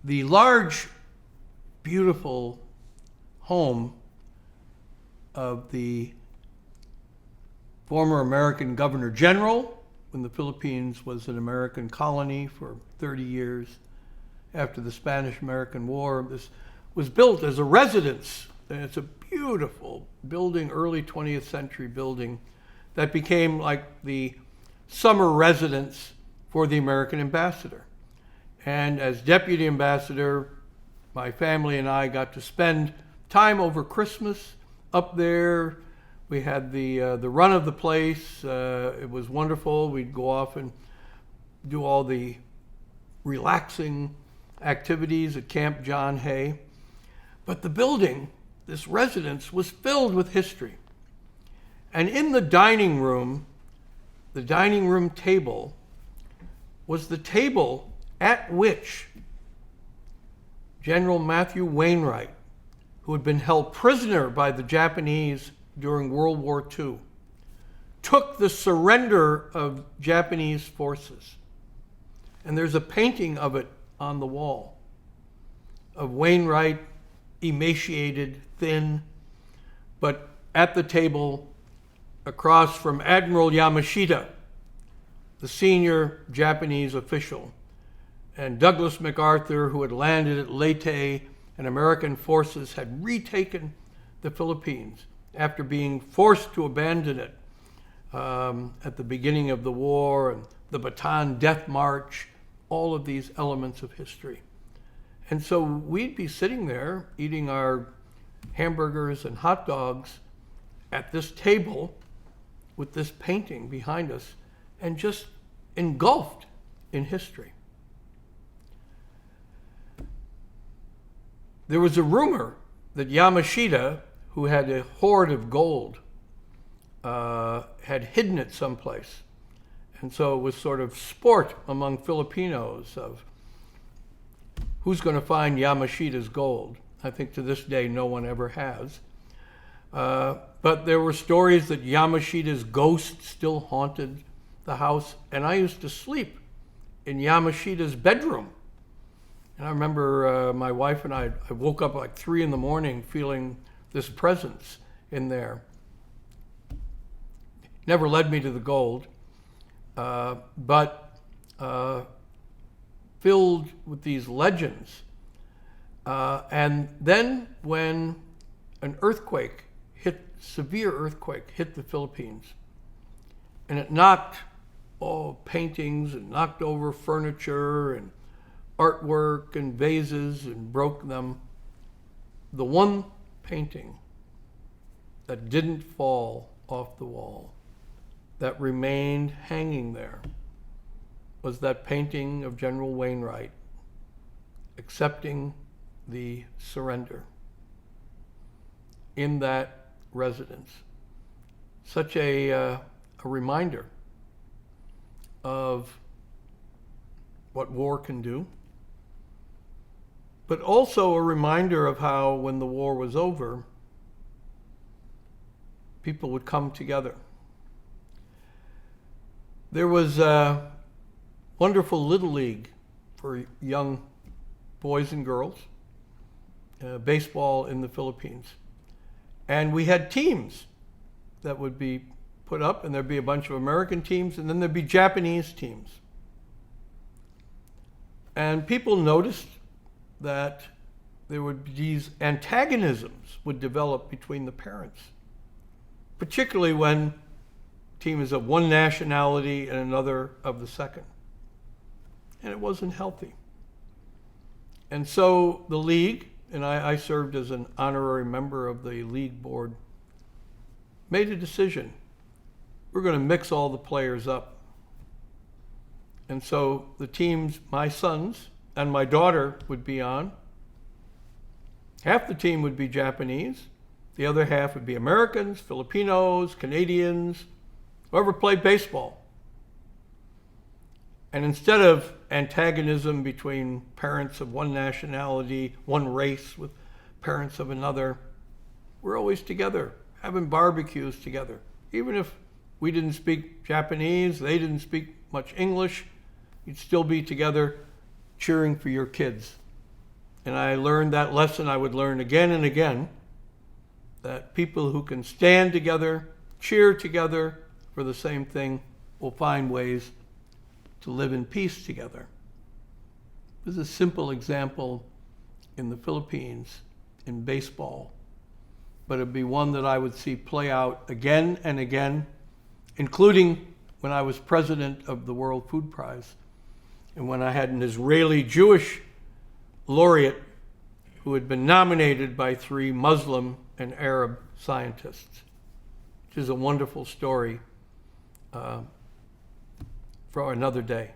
The large, beautiful home of the former American Governor General, when the Philippines was an American colony for 30 years after the Spanish-American War. This was built as a residence, and it's a beautiful building, early 20th century building that became like the summer residence for the American ambassador. And as deputy ambassador, my family and I got to spend time over Christmas up there. We had the run of the place. It was wonderful. We'd go off and do all the relaxing activities at Camp John Hay. But the building, this residence, was filled with history. And in the dining room table, was the table at which General Matthew Wainwright, who had been held prisoner by the Japanese during World War II, took the surrender of Japanese forces. And there's a painting of it on the wall, of Wainwright, emaciated, thin, but at the table across from Admiral Yamashita, the senior Japanese official, and Douglas MacArthur, who had landed at Leyte, and American forces had retaken the Philippines after being forced to abandon it at the beginning of the war, and the Bataan Death March, all of these elements of history. And so we'd be sitting there eating our hamburgers and hot dogs at this table with this painting behind us and just engulfed in history. There was a rumor that Yamashita, who had a hoard of gold, had hidden it someplace. And so it was sort of sport among Filipinos of who's going to find Yamashita's gold. I think to this day no one ever has. But there were stories that Yamashita's ghost still haunted the house, and I used to sleep in Yamashita's bedroom. And I remember my wife and I woke up like 3 a.m. feeling this presence in there. Never led me to the gold, but filled with these legends. And then when an earthquake severe earthquake hit the Philippines, and it knocked all paintings and knocked over furniture and artwork and vases and broke them, the one painting that didn't fall off the wall, that remained hanging there, was that painting of General Wainwright accepting the surrender in that residence. Such a reminder of what war can do, but also a reminder of how, when the war was over, people would come together. There was a wonderful Little League for young boys and girls, baseball in the Philippines. And we had teams that would be put up, and there'd be a bunch of American teams, and then there'd be Japanese teams. And people noticed that there would be these antagonisms would develop between the parents, particularly when team is of one nationality and another of the second. And it wasn't healthy. And so the league, and I served as an honorary member of the league board, made a decision. We're going to mix all the players up. And so the teams, my sons and my daughter would be on. Half the team would be Japanese. The other half would be Americans, Filipinos, Canadians, whoever played baseball. And instead of antagonism between parents of one nationality, one race with parents of another, we're always together, having barbecues together. Even if we didn't speak Japanese, they didn't speak much English, you'd still be together cheering for your kids And I learned that lesson I would learn again and again, that people who can stand together, cheer together for the same thing, will find ways to live in peace together. This is a simple example in the Philippines in baseball, but it'd be one that I would see play out again and again, including when I was president of the World Food Prize and when I had an Israeli Jewish laureate who had been nominated by 3 Muslim and Arab scientists, which is a wonderful story for another day.